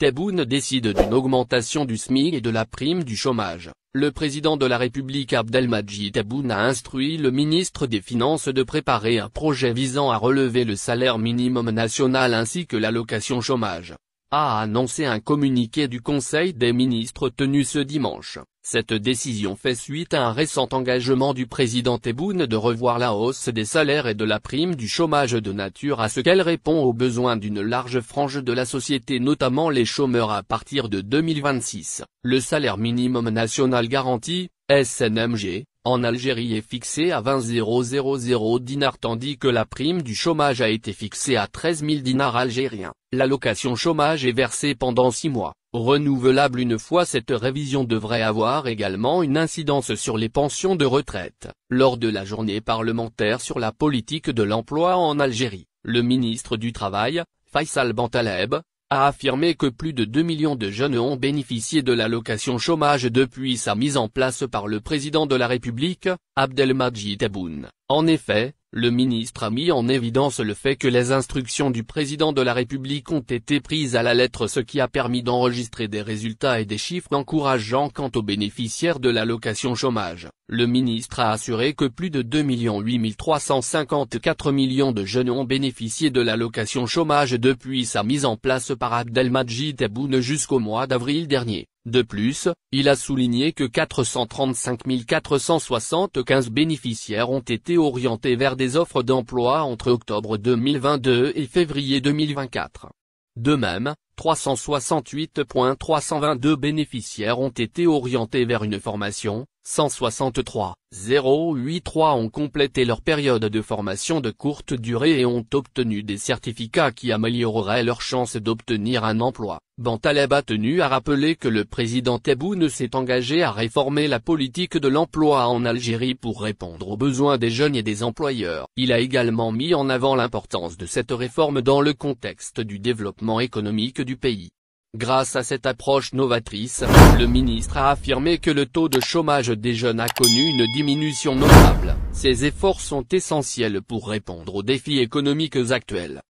Tebboune décide d'une augmentation du SMIC et de la prime du chômage. Le président de la République Abdelmadjid Tebboune a instruit le ministre des Finances de préparer un projet visant à relever le salaire minimum national ainsi que l'allocation chômage, a annoncé un communiqué du Conseil des ministres tenu ce dimanche. Cette décision fait suite à un récent engagement du président Tebboune de revoir la hausse des salaires et de la prime du chômage de nature à ce qu'elle répond aux besoins d'une large frange de la société, notamment les chômeurs à partir de 2026. Le salaire minimum national garanti, SNMG, en Algérie est fixé à 20 000 dinars tandis que la prime du chômage a été fixée à 13 000 dinars algériens. L'allocation chômage est versée pendant 6 mois, renouvelable une fois. Cette révision devrait avoir également une incidence sur les pensions de retraite. Lors de la journée parlementaire sur la politique de l'emploi en Algérie, le ministre du Travail, Faisal Bentaleb, a affirmé que plus de 2 millions de jeunes ont bénéficié de l'allocation chômage depuis sa mise en place par le président de la République, Abdelmadjid Tebboune. En effet, le ministre a mis en évidence le fait que les instructions du président de la République ont été prises à la lettre, ce qui a permis d'enregistrer des résultats et des chiffres encourageants quant aux bénéficiaires de l'allocation chômage. Le ministre a assuré que plus de 2 354 millions de jeunes ont bénéficié de l'allocation chômage depuis sa mise en place par Abdelmadjid Tebboune jusqu'au mois d'avril dernier. De plus, il a souligné que 435 475 bénéficiaires ont été orientés vers des offres d'emploi entre octobre 2022 et février 2024. De même, 368 322 bénéficiaires ont été orientés vers une formation, 163 083 ont complété leur période de formation de courte durée et ont obtenu des certificats qui amélioreraient leurs chances d'obtenir un emploi. Bentaleb a tenu à rappeler que le président Tebboune s'est engagé à réformer la politique de l'emploi en Algérie pour répondre aux besoins des jeunes et des employeurs. Il a également mis en avant l'importance de cette réforme dans le contexte du développement économique du pays. Grâce à cette approche novatrice, le ministre a affirmé que le taux de chômage des jeunes a connu une diminution notable. Ces efforts sont essentiels pour répondre aux défis économiques actuels.